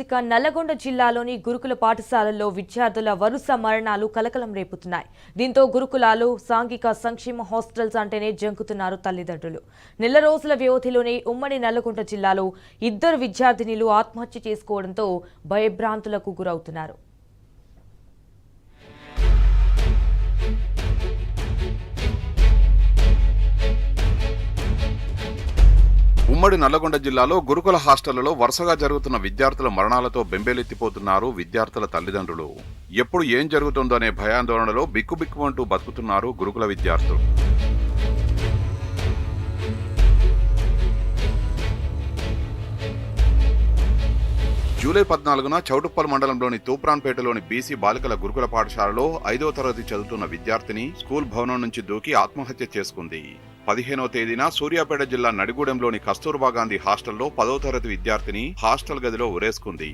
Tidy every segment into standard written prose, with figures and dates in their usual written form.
నల్లగొండ జిల్లాలోని గురుకుల పాఠశాలల్లో విద్యార్థుల వరుస మరణాలు కలకలం రేపుతున్నాయి. దీంతో గురుకులాలు, సాంఘిక సంక్షేమ హాస్టల్స్ అంటేనే జంకుతున్నారు తల్లిదండ్రులు. నెల రోజుల వ్యవధిలోనే ఉమ్మడి నల్లగొండ జిల్లాలో 2 విద్యార్థినులు ఆత్మహత్య చేసుకోవడంతో భయభ్రాంతులకు గురవుతున్నారు. ఉమ్మడి నల్లగొండ జిల్లాలో గురుకుల హాస్టళ్లలో వరుసగా జరుగుతున్న విద్యార్థుల మరణాలతో బెంబేలెత్తిపోతున్నారు విద్యార్థుల తల్లిదండ్రులు. ఎప్పుడు ఏం జరుగుతుందో అనే భయాందోళనలో బిక్కుబిక్కుమంటూ బతుకుతున్నారు గురుకుల విద్యార్థులు. జూలై 14న చౌటుప్పల్ మండలంలోని తూప్రాన్పేటలోని బీసీ బాలికల గురుకుల పాఠశాలలో 5వ తరగతి చదువుతున్న విద్యార్థిని స్కూల్ భవనం నుంచి దూకి ఆత్మహత్య చేసుకుంది. 15వ తేదీన సూర్యాపేట జిల్లా నడిగూడెంలోని కస్తూర్బా గాంధీ హాస్టల్లో 10వ తరగతి విద్యార్థిని హాస్టల్ గదిలో ఉరేసుకుంది.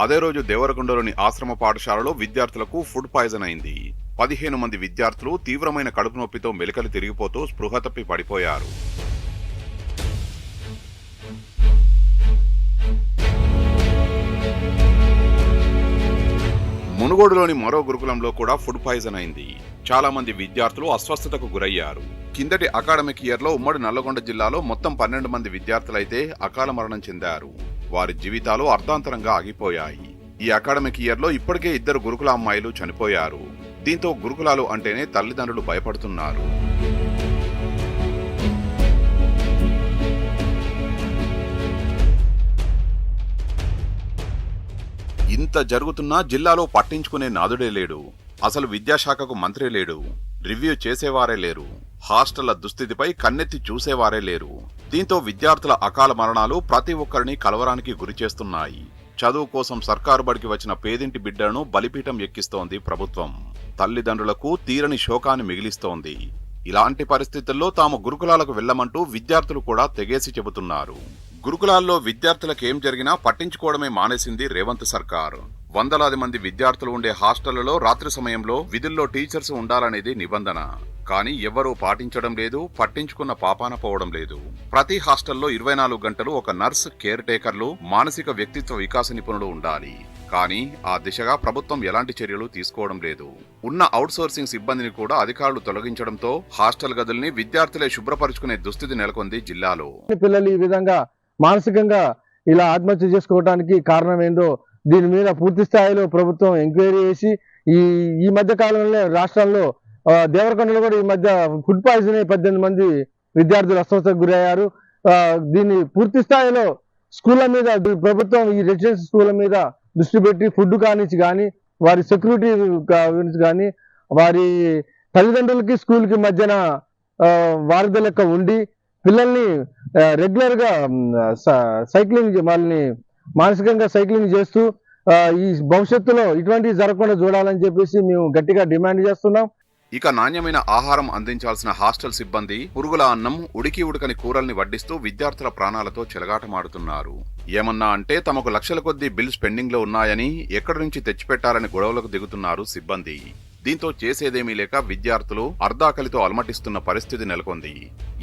అదే రోజు దేవరకొండలోని ఆశ్రమ పాఠశాలలో విద్యార్థులకు ఫుడ్ పాయిజన్ అయింది. 15 మంది విద్యార్థులు తీవ్రమైన కడుపు నొప్పితో మెలికలు తిరిగిపోతూ స్పృహ తప్పి పడిపోయారు. మునుగోడులోని మరో గురుకులంలో కూడా ఫుడ్ పాయిజన్ అయింది. చాలా మంది విద్యార్థులు అస్వస్థతకు గురయ్యారు. కిందటి అకాడమిక్ ఇయర్ లో ఉమ్మడి నల్లగొండ జిల్లాలో మొత్తం 12 మంది విద్యార్థులైతే అకాల మరణం చెందారు. వారి జీవితాలు అర్ధాంతరంగా ఆగిపోయాయి. ఈ అకాడమిక్ ఇయర్ లో ఇప్పటికే 2 గురుకుల అమ్మాయిలు చనిపోయారు. దీంతో గురుకులాలు అంటేనే తల్లిదండ్రులు భయపడుతున్నారు. ఇంత జరుగుతున్నా జిల్లాలో పట్టించుకునే నాదుడే లేడు. అసలు విద్యాశాఖకు మంత్రి లేడు. రివ్యూ చేసేవారే లేరు. హాస్టళ్ల దుస్థితిపై కన్నెత్తి చూసేవారే లేరు. దీంతో విద్యార్థుల అకాల మరణాలు ప్రతి ఒక్కరిని కలవరానికి గురిచేస్తున్నాయి. చదువు కోసం సర్కారు బడికి వచ్చిన పేదింటి బిడ్డలను బలిపీఠం ఎక్కిస్తోంది ప్రభుత్వం. తల్లిదండ్రులకు తీరని శోకాన్ని మిగిలిస్తోంది. ఇలాంటి పరిస్థితుల్లో తాము గురుకులాలకు వెళ్లమంటూ విద్యార్థులు కూడా తెగేసి చెబుతున్నారు. గురుకులాల్లో విద్యార్థులకు ఏం జరిగినా పట్టించుకోవడమే మానేసింది రేవంత్ సర్కార్. వందలాది మంది విద్యార్థులు ఉండే హాస్టళ్లలో రాత్రి సమయంలో విధుల్లో టీచర్స్ ఉండాలనేది నిబంధన. కానీ ఎవ్వరూ పాటించడం లేదు, పట్టించుకున్న పాపాన పోవడం లేదు. ప్రతి హాస్టల్లో 24 గంటలు ఒక నర్స్, కేర్ టేకర్లు, మానసిక వ్యక్తిత్వ వికాస నిపుణులు ఉండాలి. కానీ ఆ దిశగా ప్రభుత్వం ఎలాంటి చర్యలు తీసుకోవడం లేదు. ఉన్న అవుట్సోర్సింగ్ సిబ్బందిని కూడా అధికారులు తొలగించడంతో హాస్టల్ గదుల్ని విద్యార్థులే శుభ్రపరుచుకునే దుస్థితి నెలకొంది జిల్లాలో. పిల్లలు ఈ విధంగా మానసికంగా ఇలా ఆత్మహత్య చేసుకోవడానికి కారణం ఏందో దీని మీద పూర్తి స్థాయిలో ప్రభుత్వం ఎంక్వైరీ చేసి ఈ మధ్య కాలంలో రాష్ట్రంలో దేవరకొండలో కూడా ఈ మధ్య ఫుడ్ పాయిజన్ 18 మంది విద్యార్థులు అస్వస్థతకు గురయ్యారు. దీన్ని పూర్తి స్థాయిలో స్కూళ్ళ మీద ప్రభుత్వం ఈ రెసిడెన్షియల్ స్కూళ్ళ మీద దృష్టి పెట్టి ఫుడ్ కానించి కానీ, వారి సెక్యూరిటీ గురించి కానీ, వారి తల్లిదండ్రులకి స్కూల్కి మధ్యన వారధి లెక్క ఉండి పిల్లల్ని రెగ్యులర్ గా సైక్లింగ్, వాళ్ళని మానసికంగా సైక్లింగ్ చేస్తూ ఈ భవిష్యత్తులో ఇటువంటివి జరగకుండా చూడాలని చెప్పేసి మేము గట్టిగా డిమాండ్ చేస్తున్నాం. ఇక నాణ్యమైన ఆహారం అందించాల్సిన హాస్టల్ సిబ్బంది పురుగుల అన్నం, ఉడికి ఉడకని కూరల్ని వడ్డిస్తూ విద్యార్థుల ప్రాణాలతో చెలగాటమాడుతున్నారు. ఏమన్నా అంటే తమకు లక్షల కొద్దీ బిల్స్ పెండింగ్ లో ఉన్నాయని, ఎక్కడి నుంచి తెచ్చిపెట్టాలని గొడవలకు దిగుతున్నారు సిబ్బంది. దీంతో చేసేదేమీ లేక విద్యార్థులు అర్ధాకలితో అలమటిస్తున్న పరిస్థితి నెలకొంది.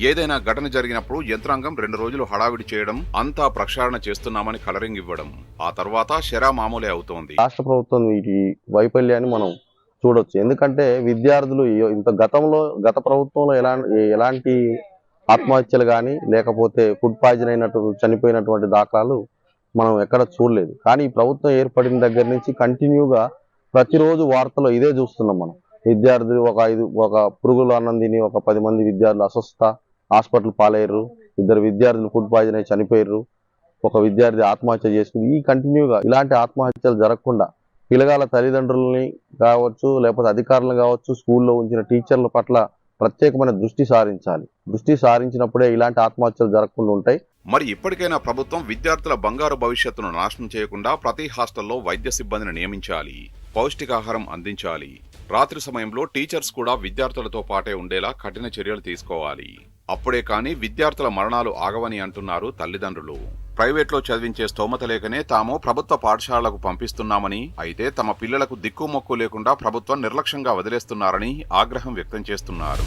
ఏదైనా ఘటన జరిగినప్పుడు యంత్రాంగం 2 రోజులు హడావిడి చేయడం, అంతా ప్రక్షాళన చేస్తున్నామని కలరింగ్ ఇవ్వడం, ఆ తర్వాత శరా మామూలే అవుతోంది. రాష్ట్ర ప్రభుత్వం వీటి వైఫల్యాన్ని మనం చూడొచ్చు. ఎందుకంటే విద్యార్థులు గత ప్రభుత్వంలో ఎలాంటి ఆత్మహత్యలు కానీ, లేకపోతే ఫుడ్ పాయిజన్ అయినట్టు చనిపోయినటువంటి దాఖలాలు మనం ఎక్కడ చూడలేదు. కానీ ఈ ప్రభుత్వం ఏర్పడిన దగ్గర నుంచి కంటిన్యూగా ప్రతిరోజు వార్తలో ఇదే చూస్తున్నాం మనం. విద్యార్థులు ఒక పురుగులు అన్నం తిని 10 మంది విద్యార్థులు అస్వస్థ హాస్పిటల్ పాలయ్యారు. 2 విద్యార్థులు ఫుడ్ పాయిజన్ అయి చనిపోయారు. ఒక విద్యార్థి ఆత్మహత్య చేసుకుంది. ఈ కంటిన్యూగా ఇలాంటి ఆత్మహత్యలు జరగకుండా పిల్లగాల తల్లిదండ్రులని కావచ్చు, లేకపోతే అధికారులు కావచ్చు, స్కూల్లో ఉంచిన టీచర్ల పట్ల ప్రత్యేకమైన దృష్టి సారించాలి. దృష్టి సారించినప్పుడే ఇలాంటి ఆత్మహత్యలు జరగకుండా ఉంటాయి. మరి ఇప్పటికైనా ప్రభుత్వం విద్యార్థుల బంగారు భవిష్యత్తును నాశనం చేయకుండా ప్రతి హాస్టల్లో వైద్య సిబ్బందిని నియమించాలి, పౌష్టికాహారం అందించాలి. రాత్రి సమయంలో టీచర్స్ కూడా విద్యార్థులతో పాటే ఉండేలా కఠిన చర్యలు తీసుకోవాలి. అప్పుడే కానీ విద్యార్థుల మరణాలు ఆగవని అంటున్నారు తల్లిదండ్రులు. ప్రైవేట్లో చదివించే స్తోమత లేకనే తాము ప్రభుత్వ పాఠశాలలకు పంపిస్తున్నామని, అయితే తమ పిల్లలకు దిక్కుమొక్కు లేకుండా ప్రభుత్వం నిర్లక్ష్యంగా వదిలేస్తున్నారని ఆగ్రహం వ్యక్తం చేస్తున్నారు.